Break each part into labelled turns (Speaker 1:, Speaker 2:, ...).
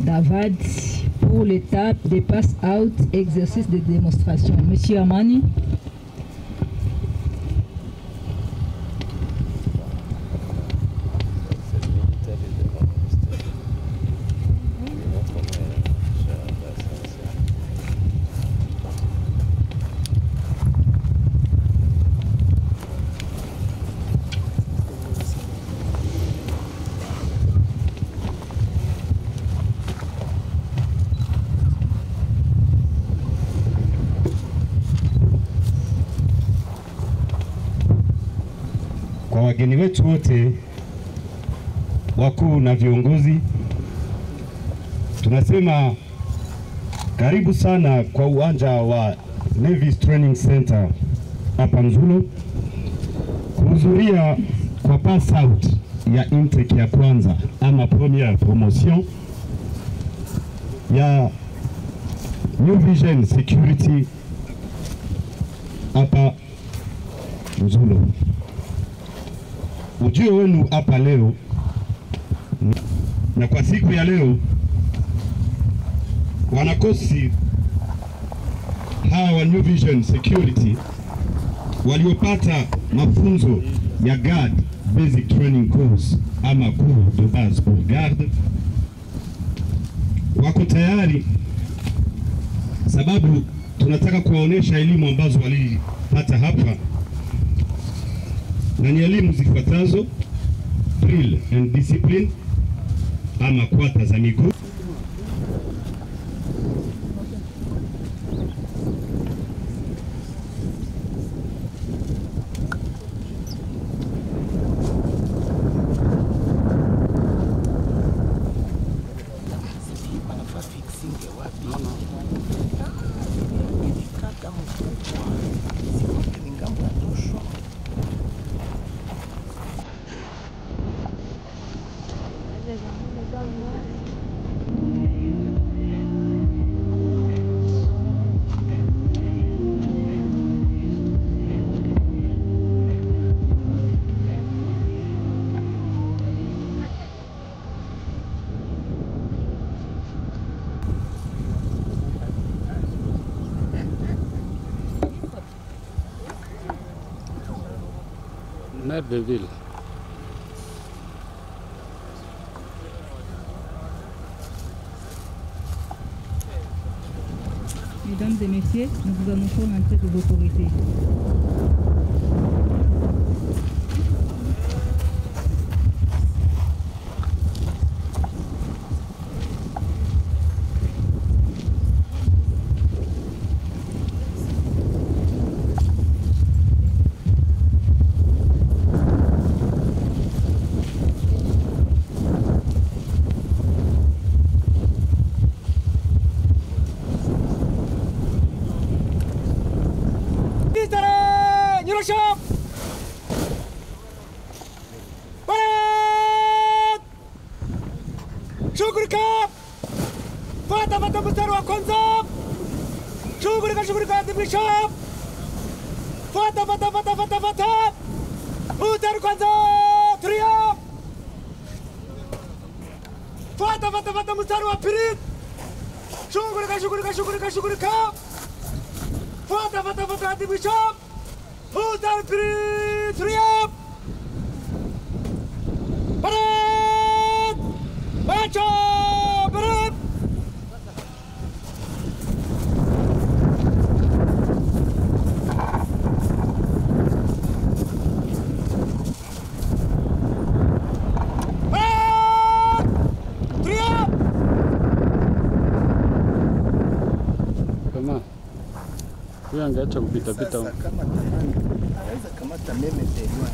Speaker 1: Davad pour l'étape des pass-out, exercice de démonstration. Monsieur Amani.
Speaker 2: Kwa wageni wetu wote wakuu na viongozi, tunasema karibu sana kwa uwanja wa Navy's Training Center hapa Nzulo kuhudhuria kwa pass out ya intake ya kwanza ama première promotion ya New Vision Security hapa Nzulo. Ujio wenu hapa leo na kwa siku ya leo, wanakosi hawa wa New Vision Security waliopata mafunzo ya Guard Basic Training Course ama cours de base pour garde wako tayari, sababu tunataka kuwaonesha elimu ambazo walipata hapa, na ni elimu zifuatazo: drill and discipline ama kwata za miguu,
Speaker 3: maire de ville.
Speaker 1: Mesdames et messieurs, nous vous annonçons l'entrée de l'autorité.
Speaker 4: Shughulika! Fata mstari wa kwanza! Shughulika adhimisha! Fata! Mstari kwanza! Trio! Fata mstari wa pili! Shughulika! Fata adhimisha! Mstari pili! Trio! Baca! Berat! Tria!
Speaker 3: Kama huyu angeacha kupita hata meme tena.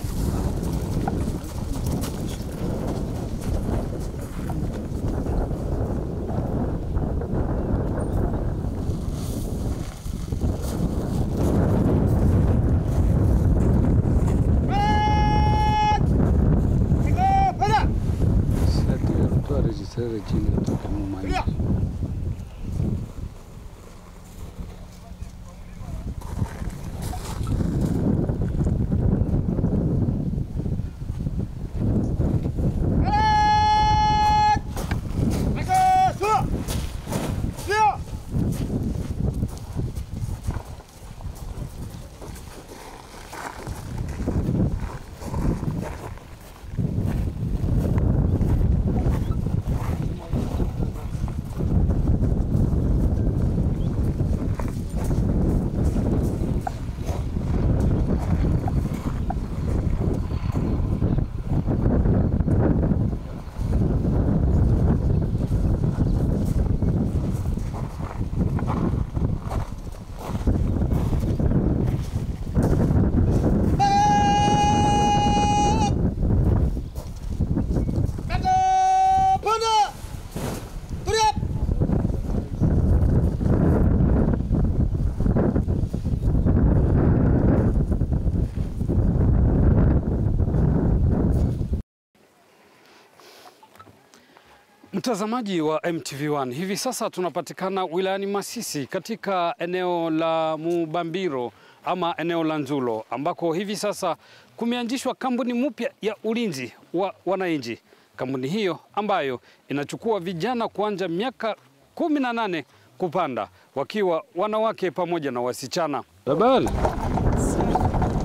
Speaker 5: Mtazamaji wa MTV1, hivi sasa tunapatikana wilayani Masisi katika eneo la Mubambiro ama eneo la Nzulo, ambako hivi sasa kumeanzishwa kampuni mpya ya ulinzi wa wananchi. Kampuni hiyo ambayo inachukua vijana kuanzia miaka 18 kupanda, wakiwa wanawake pamoja na wasichana. Habari.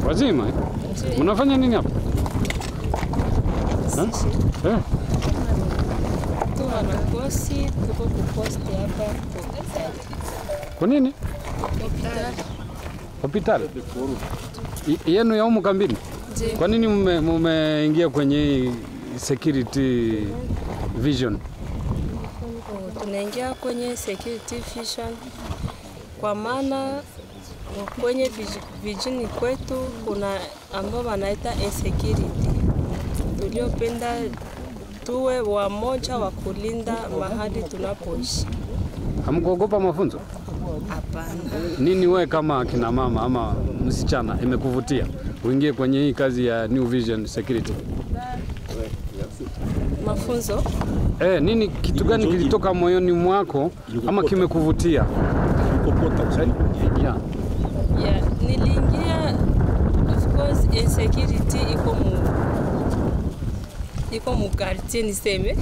Speaker 5: Wazima? Mnafanya nini hapa?
Speaker 6: Wanakosi tuko kuposti hapa hospitali.
Speaker 5: Kwa nini? Hospitali. Yenu ya humu kambini? Kwa nini mmeingia kwenye security vision?
Speaker 6: Tunaingia kwenye security vision kwa maana kwenye vijini kwetu kuna ambao wanaita insecurity. Tuliopenda tuwe wamoja wa kulinda mahali tunapoishi.
Speaker 5: Hamkuogopa mafunzo?
Speaker 6: Hapana.
Speaker 5: Nini wewe kama kina mama ama msichana imekuvutia uingie kwenye hii kazi ya New Vision Security?
Speaker 6: Mafunzo?
Speaker 5: Nini, kitu gani kilitoka moyoni mwako ama kimekuvutia?
Speaker 6: Niliingia, of course, insecurity iko mu quartier niseme.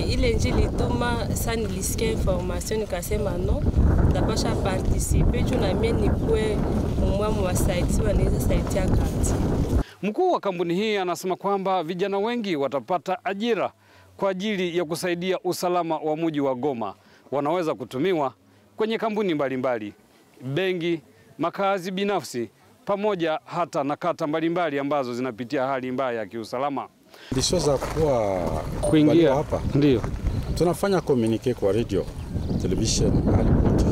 Speaker 6: Ile njili tuma sana nilisikia information nikasema no, ndapasha participer juu na mimi nikuwe mmoja wa site wanaweza saidia quartier.
Speaker 5: Mkuu wa kampuni hii anasema kwamba vijana wengi watapata ajira kwa ajili ya kusaidia usalama wa mji wa Goma. Wanaweza kutumiwa kwenye kampuni mbalimbali, benki, makazi binafsi, pamoja hata na kata mbalimbali ambazo zinapitia hali mbaya ya kiusalama.
Speaker 7: Ndicho za
Speaker 5: kuingia
Speaker 7: hapa.
Speaker 5: Ndio.
Speaker 7: Tunafanya communique kwa radio, television, alipoti.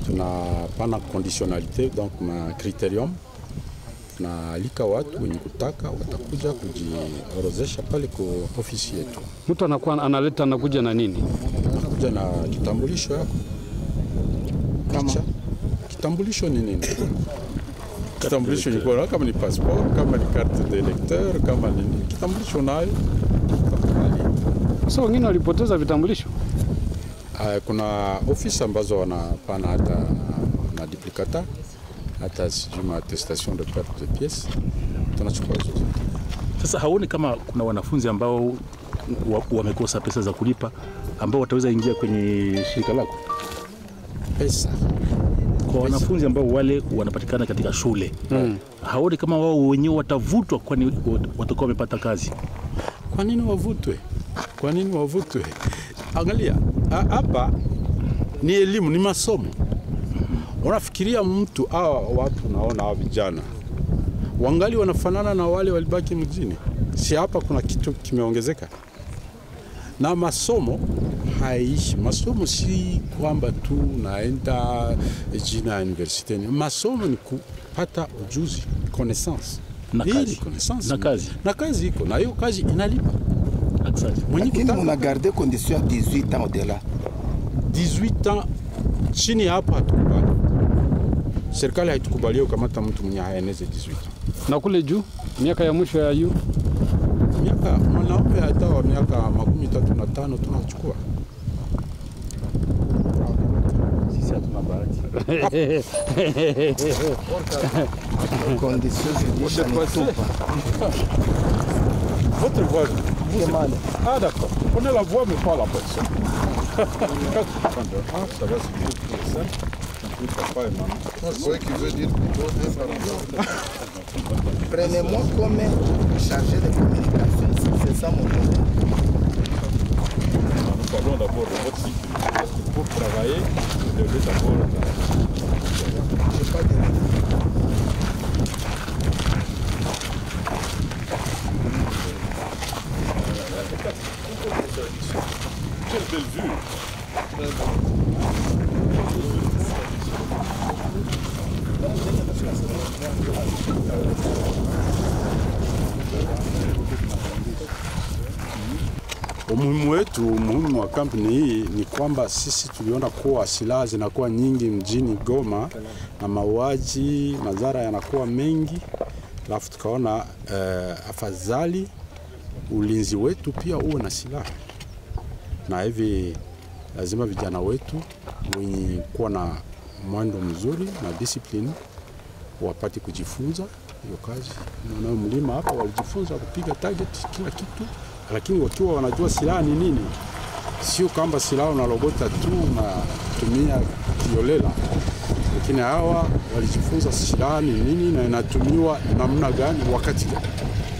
Speaker 7: Tunapana conditionalité, donc ma criterium. Na alika watu wenye kutaka watakuja kujiorozesha pale kwa ofisi yetu.
Speaker 5: Mtu anakuja na nini?
Speaker 7: Anakuja na kitambulisho yako. Kitambulisho ni nini? Kitambulisho ni kwa kama ni passport, kama ni carte d'électeur, kama ni kitambulisho nayo.
Speaker 5: Sasa wengine walipoteza vitambulisho.
Speaker 7: Kuna ofisi ambazo wanapana hata na duplicata, hata sijuma attestation de perte de pièces. Tunachukua zote.
Speaker 8: Sasa haoni kama kuna wanafunzi ambao wamekosa pesa za kulipa ambao wataweza ingia kwenye shirika lako?
Speaker 7: Pesa.
Speaker 8: Kwa wanafunzi ambao wale wanapatikana katika shule. Haoni kama wao wenyewe watavutwa kwani watakuwa wamepata kazi?
Speaker 7: Kwa nini wavutwe? Kwa nini wavutwe? Angalia, hapa ni elimu, ni masomo. Unafikiria mtu watu naona hawa vijana wangali wanafanana na wale walibaki mjini? Si hapa kuna kitu kimeongezeka? Na masomo haishi. Masomo si kwamba tu naenda jina ya university. Masomo ni kupata ujuzi, connaissance.
Speaker 8: Na kazi.
Speaker 7: Na kazi iko. Na hiyo kazi inalipa.
Speaker 3: Lakini muna garder condition ya 18 ans au-delà.
Speaker 7: 18 ans chini hapa hatukubali. Serikali haitukubalia ukamata mtu mwenye haeneze 18 ans.
Speaker 5: Na kule juu, miaka ya mwisho ya juu?
Speaker 7: Miaka mwanaume hata wa miaka 35 tunachukua.
Speaker 8: Sisi hatuna bahati.
Speaker 7: Votre voix. Ah d'accord. Prenez la voix mais pas la personne. Ah, ça va, c'est bien. Ça. Papa et maman.
Speaker 3: C'est vrai qu'il veut dire prenez-moi comme chargé de communication. C'est ça mon nom.
Speaker 7: Nous parlons d'abord de votre cycle. Parce que pour travailler, vous devez d'abord...
Speaker 3: Je n'ai pas de...
Speaker 7: Quelle belle vue! Umuhimu wa kampuni hii ni kwamba sisi tuliona kuwa silaha zinakuwa nyingi mjini Goma na mauaji, madhara yanakuwa mengi, alafu tukaona afadhali ulinzi wetu pia uwe na silaha. Na hivi lazima vijana wetu wenye kuwa na mwendo mzuri na discipline wapate kujifunza hiyo kazi. Na mlima hapa walijifunza kupiga target kila kitu, lakini wakiwa wanajua silaha ni nini. Sio kama silaha unalogota tu na tumia kiolela. Lakini hawa walijifunza silaha ni nini na inatumiwa namna gani wakati gani.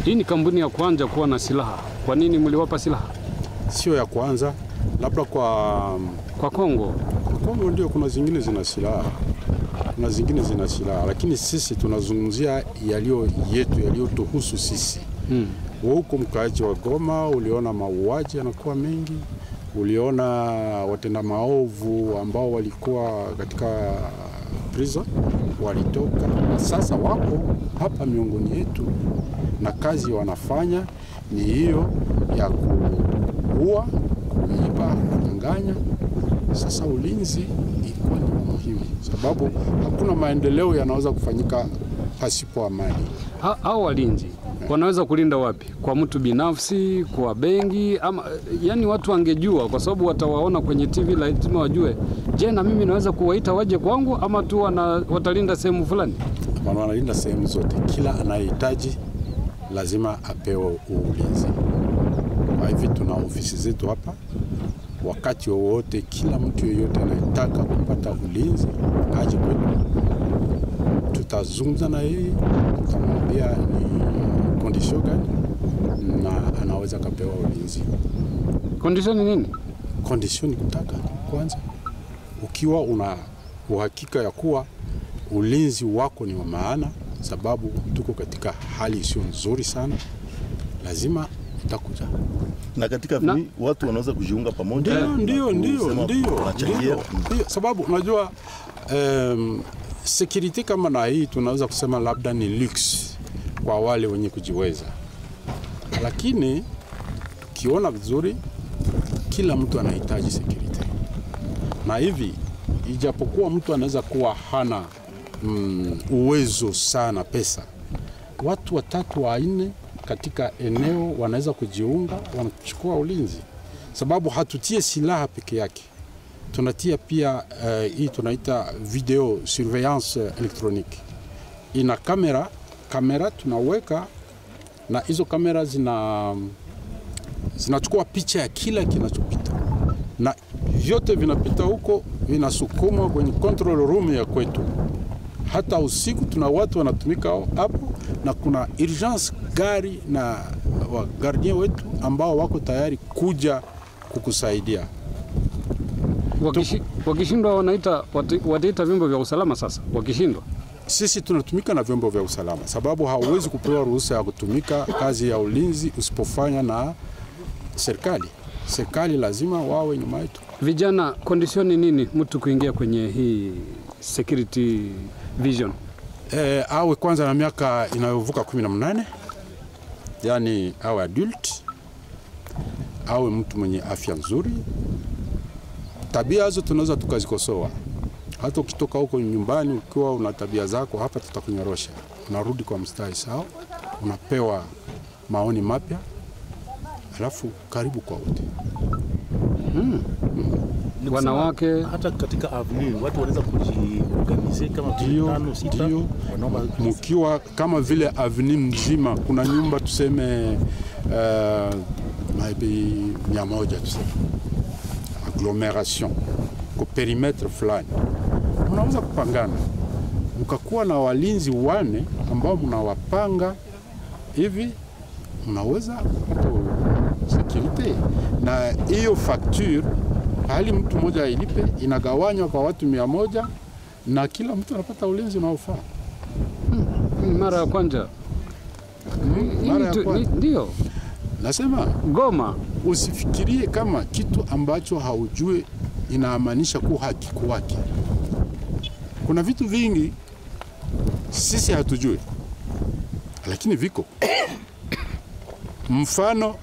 Speaker 5: Hii ni kampuni ya kwanza kuwa na silaha. Kwa nini mliwapa silaha?
Speaker 7: Sio ya kwanza, labda kwa
Speaker 5: Kongo.
Speaker 7: Kwa Kongo ndio kuna zingine zina silaha. Kuna zingine zina silaha, lakini sisi tunazungumzia yaliyotuhusu sisi. Huko mkaaji wa Goma uliona mauaji yanakuwa mengi, uliona watenda maovu ambao walikuwa katika prison walitoka, na sasa wako hapa miongoni yetu, na kazi wanafanya ni hiyo ya kuua, kuiba, kunyang'anya. Sasa ulinzi iko ni muhimu, sababu hakuna maendeleo yanaweza kufanyika pasipo amani.
Speaker 5: Hao walinzi wanaweza kulinda wapi? Kwa mtu binafsi, kwa benki, ama yani watu wangejua, kwa sababu watawaona kwenye TV, lazima wajue, je, na mimi naweza kuwaita waje kwangu ama tu watalinda sehemu fulani?
Speaker 7: Wanalinda sehemu zote. Kila anayehitaji lazima apewe ulinzi. Kwa hivyo tuna ofisi zetu hapa. Wakati wowote kila mtu yeyote anayetaka kupata ulinzi aje kwetu. Tutazungumza na yeye, tutamwambia ni condition gani na anaweza kupewa ulinzi.
Speaker 5: Condition ni nini?
Speaker 7: Condition ni kutaka kwanza, ukiwa una uhakika ya kuwa ulinzi wako ni wa maana, sababu tuko katika hali isiyo nzuri sana, lazima utakuja.
Speaker 9: Na katika watu wanaweza kujiunga pamoja.
Speaker 7: Ndio. Sababu unajua security kama na hii tunaweza kusema labda ni lux kwa wale wenye kujiweza. Lakini kiona vizuri kila mtu anahitaji security. Na hivi ijapokuwa mtu anaweza kuwa hana uwezo sana pesa, watu 3 au 4 katika eneo wanaweza kujiunga, wanachukua ulinzi. Sababu hatutie silaha peke yake. Tunatia pia hii tunaita video surveillance electronique. Ina kamera tunaweka, na hizo kamera zinachukua picha ya kila kinachopita. Na vyote vinapita huko, vinasukumwa kwenye control room ya kwetu. Hata usiku tuna watu wanatumika hapo, na kuna urgence gari na gardien wetu ambao wako tayari kuja kukusaidia.
Speaker 5: Wakishindwa wataita vyombo vya usalama. Sasa wakishindwa,
Speaker 7: sisi tunatumika na vyombo vya usalama, sababu hauwezi kupewa ruhusa ya kutumika kazi ya ulinzi usipofanya na serikali. serikali lazima wawe nyuma yetu.
Speaker 5: Vijana, kondisioni nini mtu kuingia kwenye hii security vision?
Speaker 7: Awe kwanza na miaka inayovuka 18, yani awe adult, awe mtu mwenye afya nzuri. Tabia hizo tunaweza tukazikosoa. Hata ukitoka huko nyumbani ukiwa una tabia zako, hapa tutakunyorosha. Unarudi kwa mstari sawa, unapewa maoni mapya, alafu karibu kwa wote.
Speaker 5: Wanawake
Speaker 8: hata katika avenue watu wanaweza kujiorganize kama 5-6
Speaker 7: mkiwa kama vile avenue mzima kuna nyumba tuseme maybe 100 tuseme agglomeration kwa perimetre fulani, unaweza kupangana mkakuwa na walinzi 4 ambao mnawapanga hivi, mnaweza kupata security. Na hiyo facture hali mtu mmoja ilipe inagawanywa kwa watu 100 na kila mtu anapata ulinzi unaofaa.
Speaker 5: Mara ya kwanza. Ndio.
Speaker 7: Nasema
Speaker 5: Goma,
Speaker 7: usifikirie kama kitu ambacho haujui inaamanisha kuwa hakiko wake. Kuna vitu vingi sisi hatujui, lakini viko. Mfano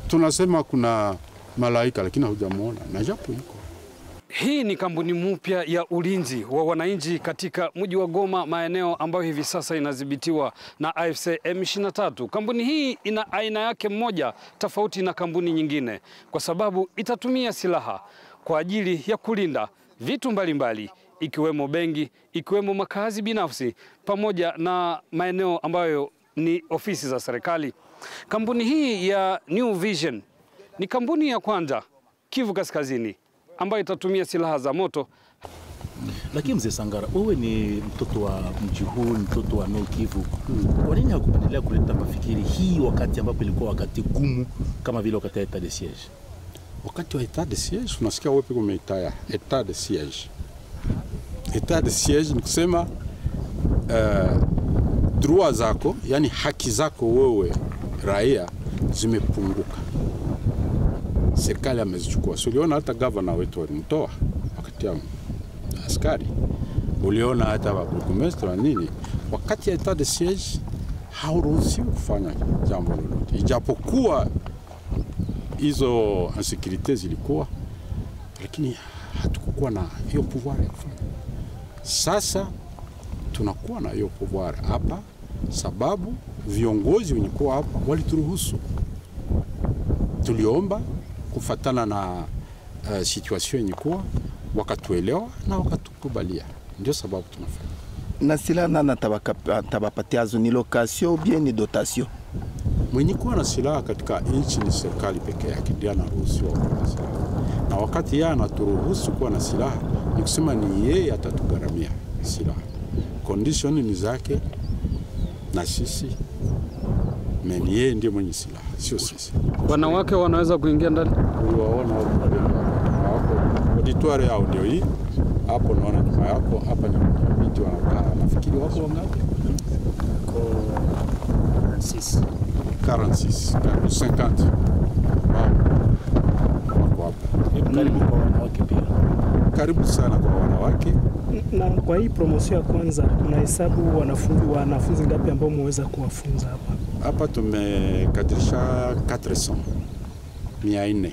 Speaker 7: tunasema kuna malaika lakini hujamuona, na japo yuko.
Speaker 5: Hii ni kampuni mpya ya ulinzi wa wananchi katika mji wa Goma, maeneo ambayo hivi sasa inadhibitiwa na AFC M23. Kampuni hii ina aina yake moja tofauti na kampuni nyingine, kwa sababu itatumia silaha kwa ajili ya kulinda vitu mbalimbali, ikiwemo benki, ikiwemo makazi binafsi, pamoja na maeneo ambayo ni ofisi za serikali. Kampuni hii ya New Vision ni kampuni ya kwanza Kivu Kaskazini ambayo itatumia silaha za moto.
Speaker 8: Lakini mzee Sangara, wewe ni mtoto wa mji huu, mtoto wa Nord Kivu. Kwa nini hakupendelea kuleta mafikiri hii wakati ambapo ilikuwa wakati gumu kama vile wakati wa etat de siege?
Speaker 7: Wakati wa etat de siege unasikia wewe piko umeitaya etat de siege. Etat de siege ni kusema droit zako, yani haki zako wewe raia zimepunguka. Serikali amezichukua. So uliona hata governor wetu walimtoa wakati ya askari. Uliona hata waburgomestre wa nini. Wakati ya etat de siege hauruhusiwi kufanya jambo lolote. Ijapokuwa hizo insécurité zilikuwa, lakini hatukukuwa na hiyo pouvoir ya kufanya. Sasa tunakuwa na hiyo pouvoir hapa sababu viongozi wenyewe hapa walituruhusu. Tuliomba kufatana na situation yenyewe wakatuelewa na wakatukubalia. Ndio sababu tunafanya.
Speaker 3: Na silaha nana tabapatiazo ni location ou bien ni dotation?
Speaker 7: Mwenye kuwa na silaha katika nchi ni serikali pekee yake ndiye anaruhusiwa kuwa na silaha. Na wakati yeye anaturuhusu kuwa na silaha, ni kusema ni yeye atatugharamia silaha. Condition ni zake na sisi. Mimi yeye ndiye mwenye silaha, sio sisi.
Speaker 5: Wanawake wanaweza kuingia ndani?
Speaker 7: Uliwaona hapo auditoire yao ndio hii. Hapo naona nyuma yako, hapa ni mtu wanakaa. Nafikiri wako wangapi?
Speaker 8: Kwa 46.
Speaker 7: 50. Wako hapa.
Speaker 8: Karibu kwa wanawake pia.
Speaker 7: Karibu sana kwa wanawake.
Speaker 10: Na kwa hii promotion ya kwanza unahesabu wanafunzi ngapi ambao mweza kuwafunza hapa?
Speaker 7: Hapa tumekadirisha 400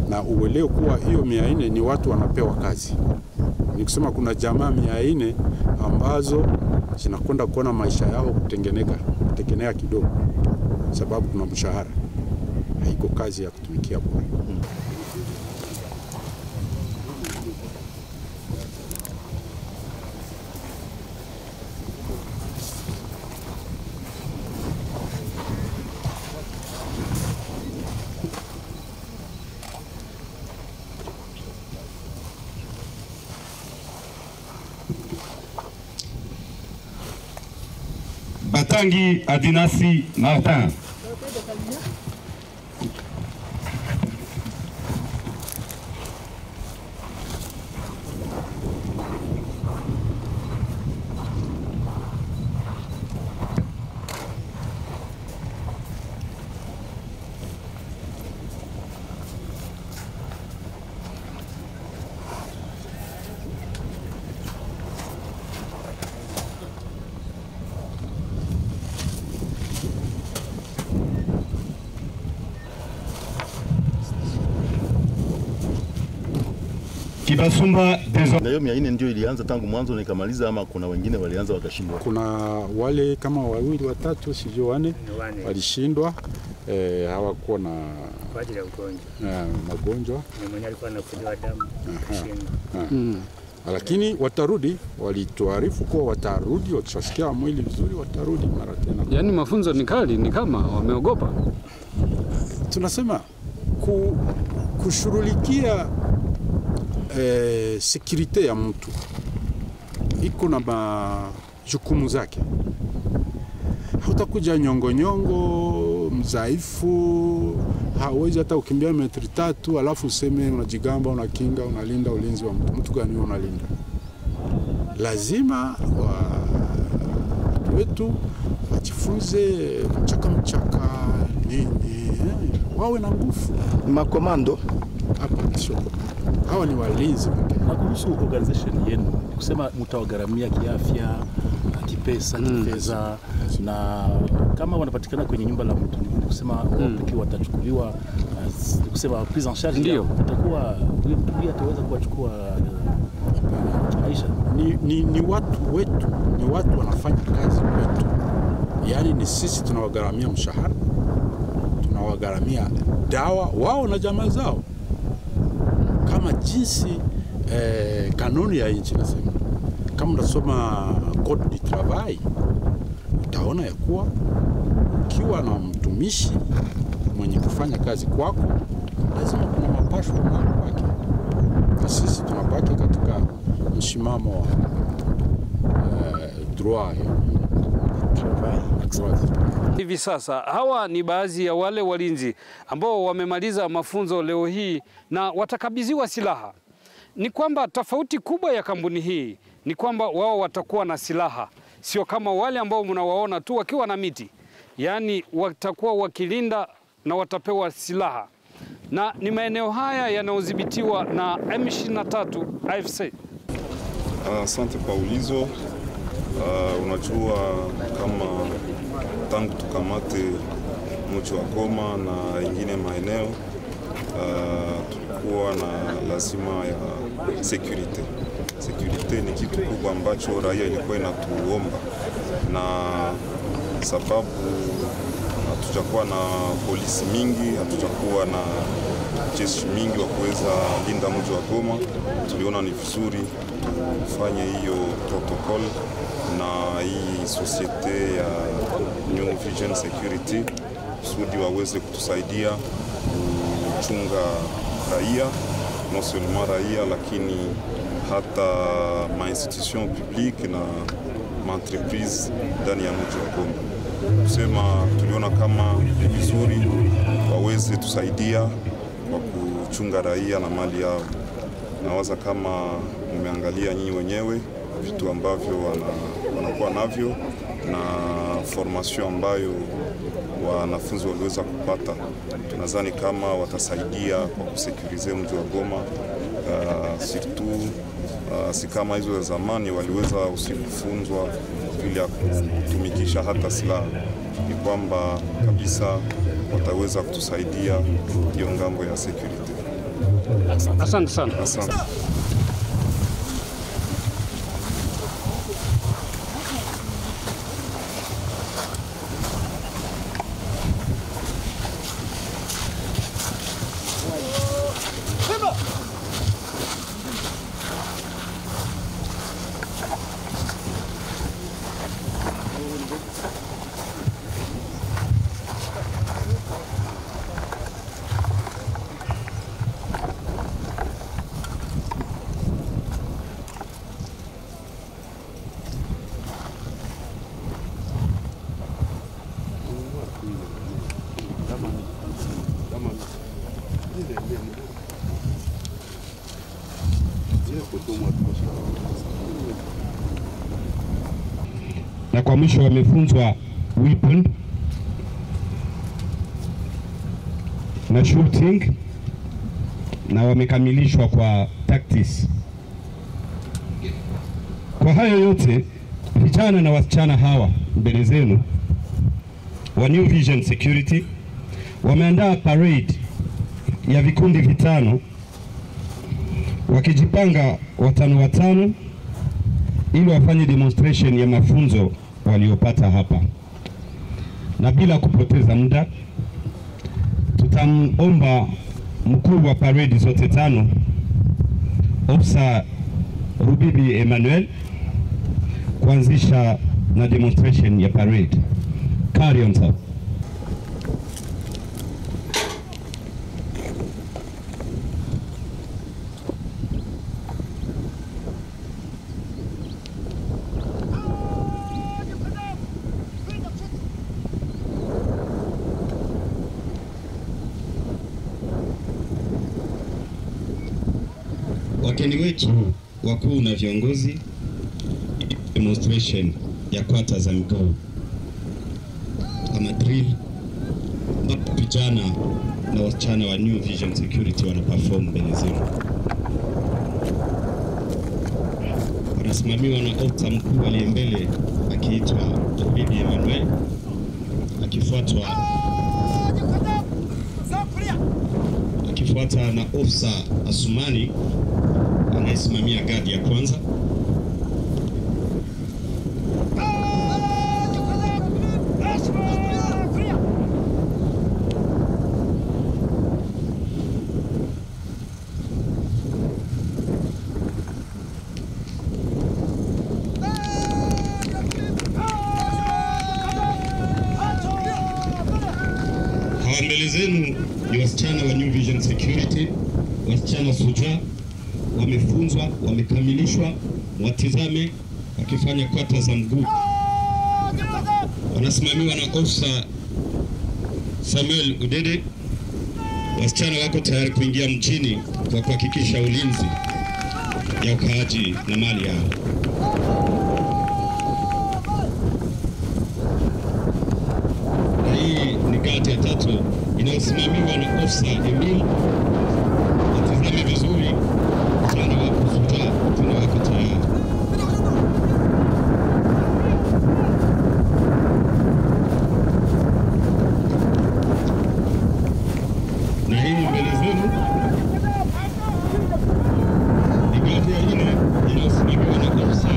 Speaker 7: na uelewe kuwa hiyo 400 ni watu wanapewa kazi. Ni kusema kuna jamaa 400 ambazo zinakwenda kuona maisha yao kutengeneka kidogo, sababu kuna mshahara, haiko kazi ya kutumikia bure.
Speaker 2: Batangi Adinasi Martin. Kibasumba
Speaker 9: Na hiyo 400 ndio ilianza tangu mwanzo na ikamaliza, ama kuna wengine walianza wakashindwa?
Speaker 7: Kuna wale kama wawili watatu sijui wane walishindwa, hawakuwa na
Speaker 11: kwa ajili ya ugonjwa.
Speaker 7: Magonjwa.
Speaker 11: Mwenye alikuwa anakuliwa damu kushindwa.
Speaker 7: Lakini watarudi, walituarifu kuwa watarudi, wakishasikia mwili vizuri watarudi mara tena.
Speaker 5: Yaani mafunzo ni kali, ni kama wameogopa.
Speaker 7: Tunasema kushughulikia security ya mtu iko na majukumu zake. Hautakuja nyongo mzaifu, hawezi hata ukimbia metri 3 alafu useme unajigamba unakinga unalinda ulinzi wa mtu gani unalinda. Lazima watu wetu wajifunze mchaka nini, wawe na nguvu.
Speaker 3: Makomando
Speaker 7: hapa sio. Hawa ni walinzi.
Speaker 8: Na kuhusu organization yenu, kusema mtawagaramia kiafya, kipesa, kifedha, na kama wanapatikana kwenye nyumba la mtu, kusema wao pekee watachukuliwa, kusema prise en charge ndio itakuwa huyo mtu pia ataweza kuwachukua maisha.
Speaker 7: Ni watu wetu, ni watu wanafanya kazi wetu. Yaani ni sisi tunawagaramia mshahara, tunawagaramia dawa wao na jamaa zao, kama jinsi kanuni ya nchi nasema. Kama unasoma code du travail utaona ya kuwa ukiwa na mtumishi mwenye kufanya kazi kwako lazima kuna mapasho yake, na sisi tunabaki katika msimamo wa droit.
Speaker 5: Hivi sasa hawa ni baadhi ya wale walinzi ambao wamemaliza mafunzo leo hii na watakabidhiwa silaha. Ni kwamba tofauti kubwa ya kampuni hii ni kwamba wao watakuwa na silaha, sio kama wale ambao mnawaona tu wakiwa na miti. Yaani watakuwa wakilinda na watapewa silaha. Na ni maeneo haya yanayodhibitiwa na M23 AFC.
Speaker 12: Asante kwa ulizo. Unajua kama tangu tukamate mji wa Goma na ingine maeneo tulikuwa na lazima ya security. Security ni kitu kubwa ambacho raia ilikuwa inatuomba, na sababu hatujakuwa na polisi mingi, hatujakuwa na jeshi mingi wa kuweza linda mji wa Goma, tuliona ni vizuri tufanye hiyo protocol na hii societe ya New Vision Security kusudi waweze kutusaidia kuchunga raia, non seulement raia lakini hata ma-institution publique na ma-entreprise ndani ya mji wa Goma. Kusema tuliona kama ni vizuri waweze tusaidia kwa kuchunga raia na mali yao. Nawaza kama mmeangalia nyinyi wenyewe vitu ambavyo wanakuwa navyo na formation ambayo wanafunzi waliweza kupata. Tunadhani kama watasaidia kwa kusekurize mji wa Goma, surtout si kama hizo za zamani waliweza usikufunzwa vile ya kutumikisha hata silaha. Ni kwamba kabisa wataweza kutusaidia hiyo ngambo ya security.
Speaker 5: Asante sana.
Speaker 12: Asante.
Speaker 2: Na kwa mwisho wamefunzwa weapon na shooting na wamekamilishwa kwa tactics. Kwa hayo yote, vijana na wasichana hawa mbele zenu wa New Vision Security wameandaa parade ya vikundi vitano wakijipanga watano watano ili wafanye demonstration ya mafunzo waliopata hapa. Na bila kupoteza muda, tutamuomba mkuu wa parade zote tano, Ofisa Rubibi Emmanuel, kuanzisha na demonstration ya parade. Carry on, sir. Wageni wetu wakuu na viongozi, demonstration ya kwata za miguu ama drill, ambapo vijana na wasichana wa New Vision Security wana perform mbele zenu. Wanasimamiwa na ofisa mkuu aliye mbele akiitwa Bibi Emmanuel, akifuata na ofisa Asumani anayesimamia gadi ya kwanza. Hawa mbele zenu ni wasichana wa New Vision Security, wasichana shujaa, wamefunzwa, wamekamilishwa, watizame wakifanya kwata za mguu. Wanasimamiwa na ofisa Samuel Udede. Wasichana wako tayari kuingia mjini kwa kuhakikisha ulinzi ya ukaaji na mali yao. Na hii ni gati ya tatu inayosimamiwa na ofisa Emil. Watizame vizuri, vijana wako shujaa, tena wako tayari. Na hii mbele zenu ni gati ya nne inayosimamiwa na ofisa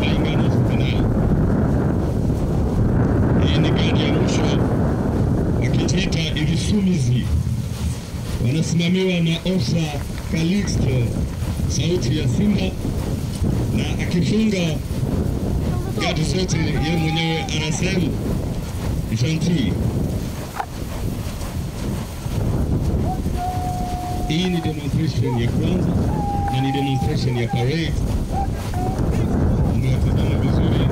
Speaker 2: Baingana Juvenal. Hii ni gati ya mwisho wakijiita Ibisumizi, wanasimamiwa na ofisa Calixto sauti ya Simba, na akifunga gadi zote yeye mwenyewe anasema Gentil. Hii ni demonstration ya kwanza na ni demonstration ya parade. Mnatazama vizuri,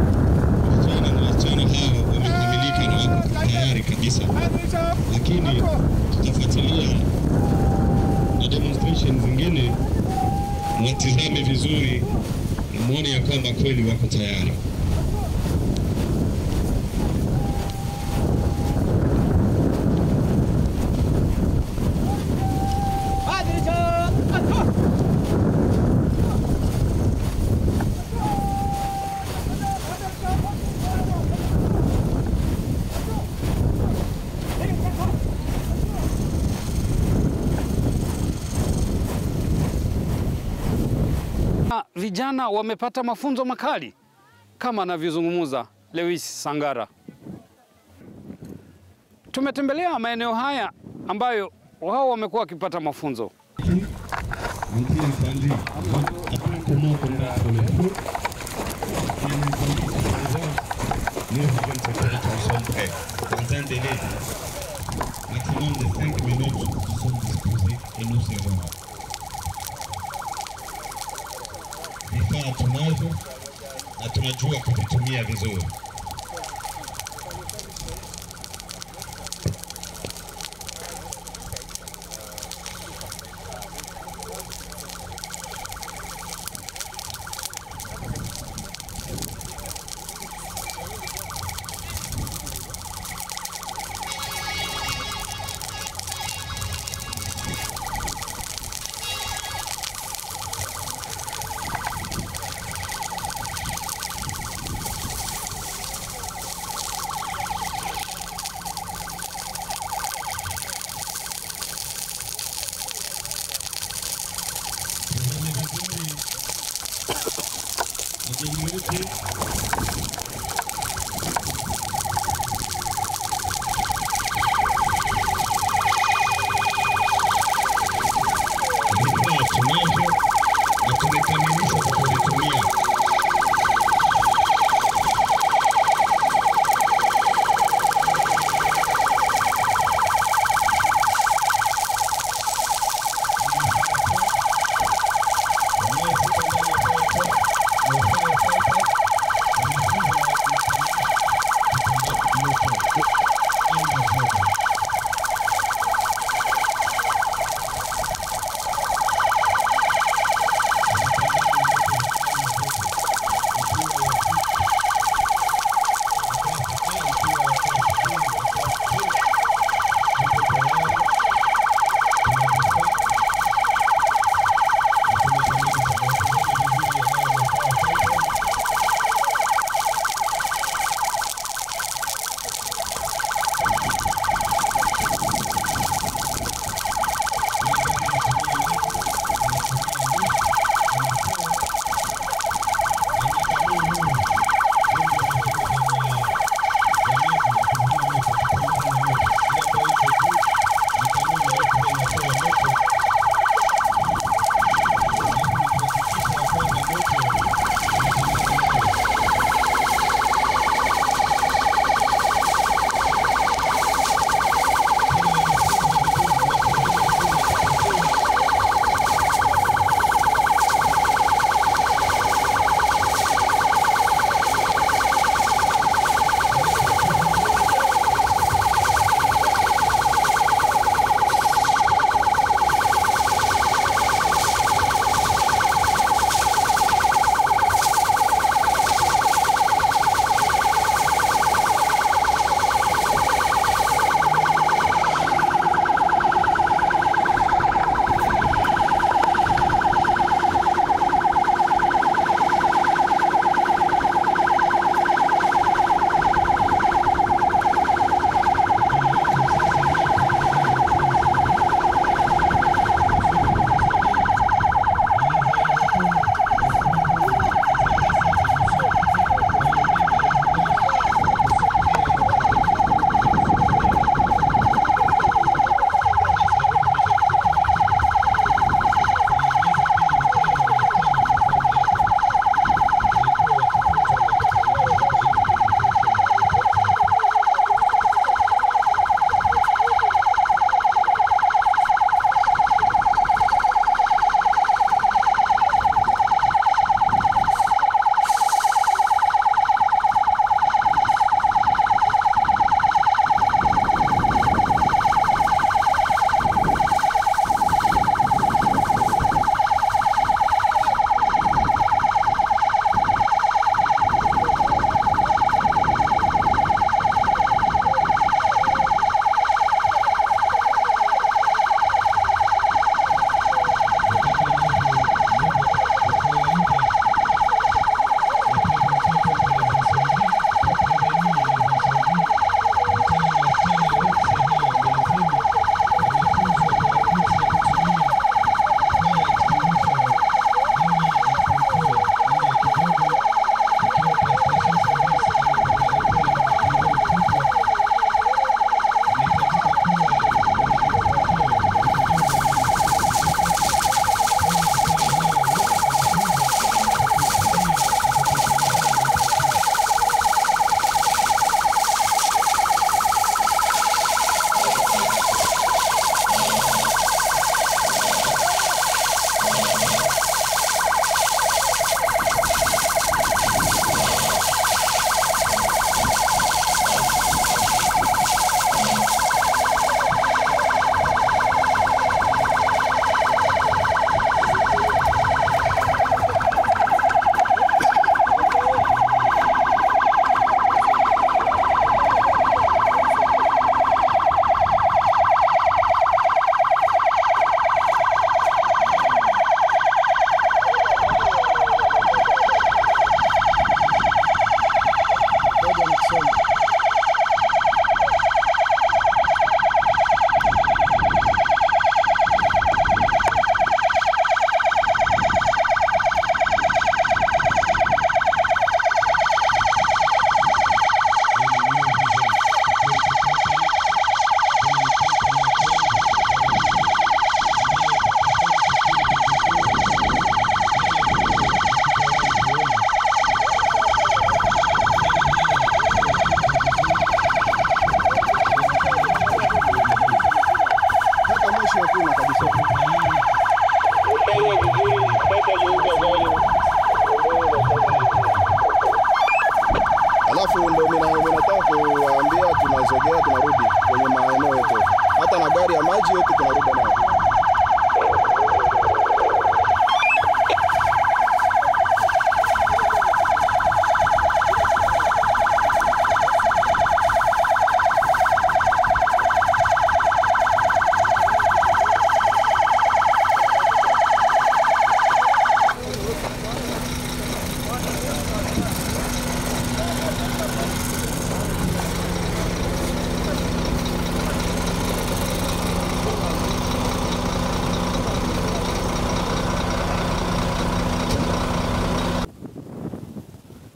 Speaker 2: vijana na wasichana hawa wamekamilika na wako tayari kabisa, lakini tutafuatilia na demonstration zingine. Mwatizame vizuri na muone ya kwamba kweli wako tayari.
Speaker 5: Vijana wamepata mafunzo makali kama anavyozungumza Lewis Sangara. Tumetembelea maeneo haya ambayo wao wamekuwa wakipata mafunzo.
Speaker 2: Vifaa tunavyo na tunajua kuvitumia vizuri. tunavyo na tumekamilisha kuvitumia.
Speaker 3: tunapokea, tunarudi kwenye maeneo yetu. Hata na gari ya maji yote tunarudi nayo.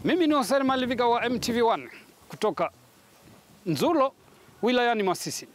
Speaker 5: Mimi ni Hussein Malivika wa MTV1 kutoka Nzulo wilayani Masisi.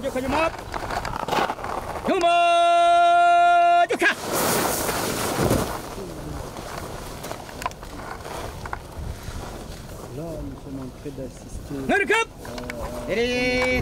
Speaker 4: Joka nyuma. Nyuma. Joka.
Speaker 13: Là, nous sommes en train d'assister.
Speaker 4: Recap. Et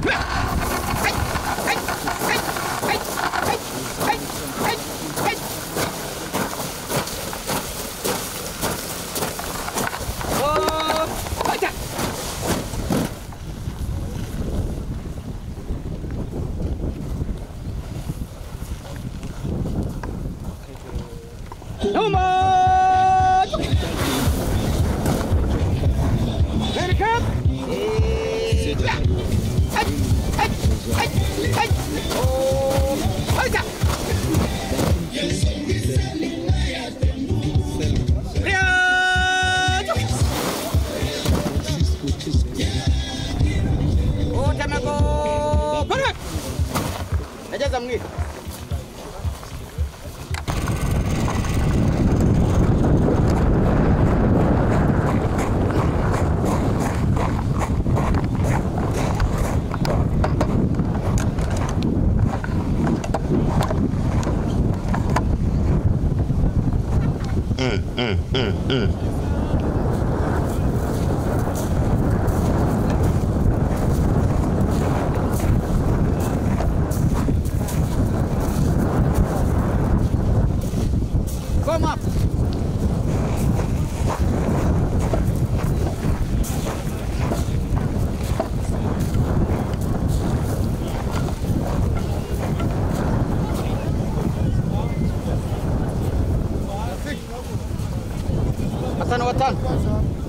Speaker 4: watano.